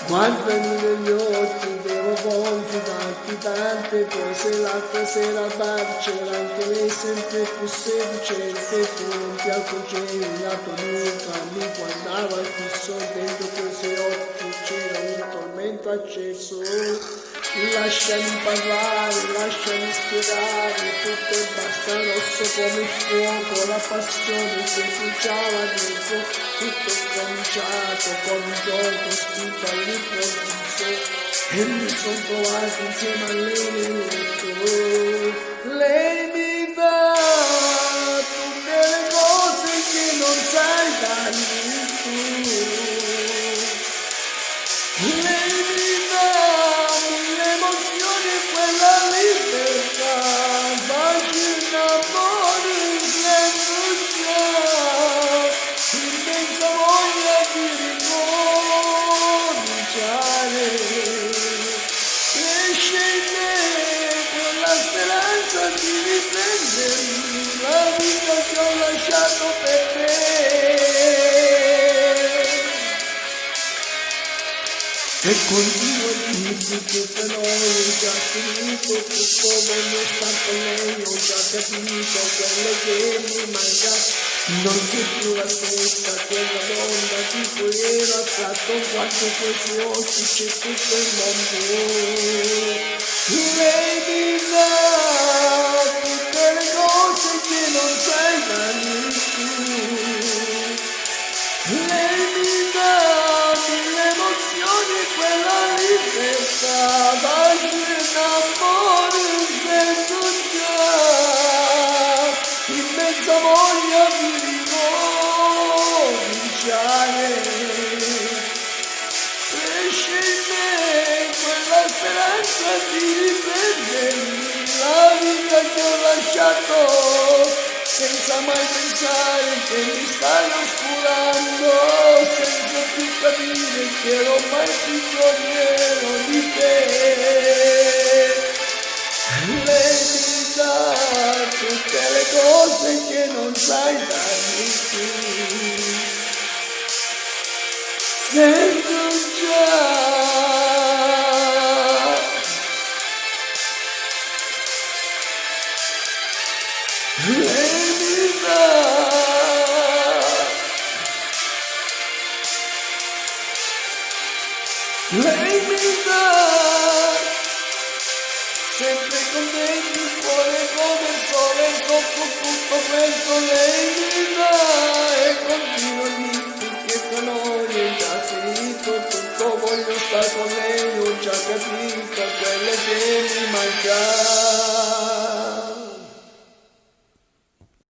Guardami negli occhi, devo confidarti tante cose, l'altra sera c'era anche lei sempre più seducente, tu non ti accorgevi, la tua amica mi guardava fisso, dentro quei suoi occhi c'era un tormento acceso. Lasciami parlare, lasciami spiegare, tutto è basta rosso come il fuoco, la passione che bruciava dentro, tutto è cominciato con un gioco scritto all'improvviso e mi sono trovato insieme a lei nel letto. Lei mi dà tutte le cose che non sai darmi tu. Lei mi dà mille emozioni e quella libertà, baci un amore senza immensa voglia di ricominciare. Cresce in me quella speranza di riprendermi la vita che ho lasciato per te. E continuo a dirti che per noi ho già finito tutto, voglio star con lei, ho già capito quello che mi manca. Non sei più la stessa, quella donna di cui ero attratto, guardo questi occhi, c'è tutto il mondo. Lei mi dà tutte le cose che non sai darmi tu. Lei mi dà mille emozioni e quella libertà, baci un amore senza già, immensa voglia di ricominciare. Cresce in me quella speranza di riprendermi la vita che ho lasciato, senza mai pensare che mi stai oscurando, senza più capire che ero mai prigioniero di te. Lei mi dà tutte le cose che non sai darmi tu. Sento già lei mi dà sempre contento il cuore come il sole sotto tutto questo. Lei mi dà e continuo a dirti che con noi è già finito tutto, voglio stare con lei, ho già capito quello che mi manca.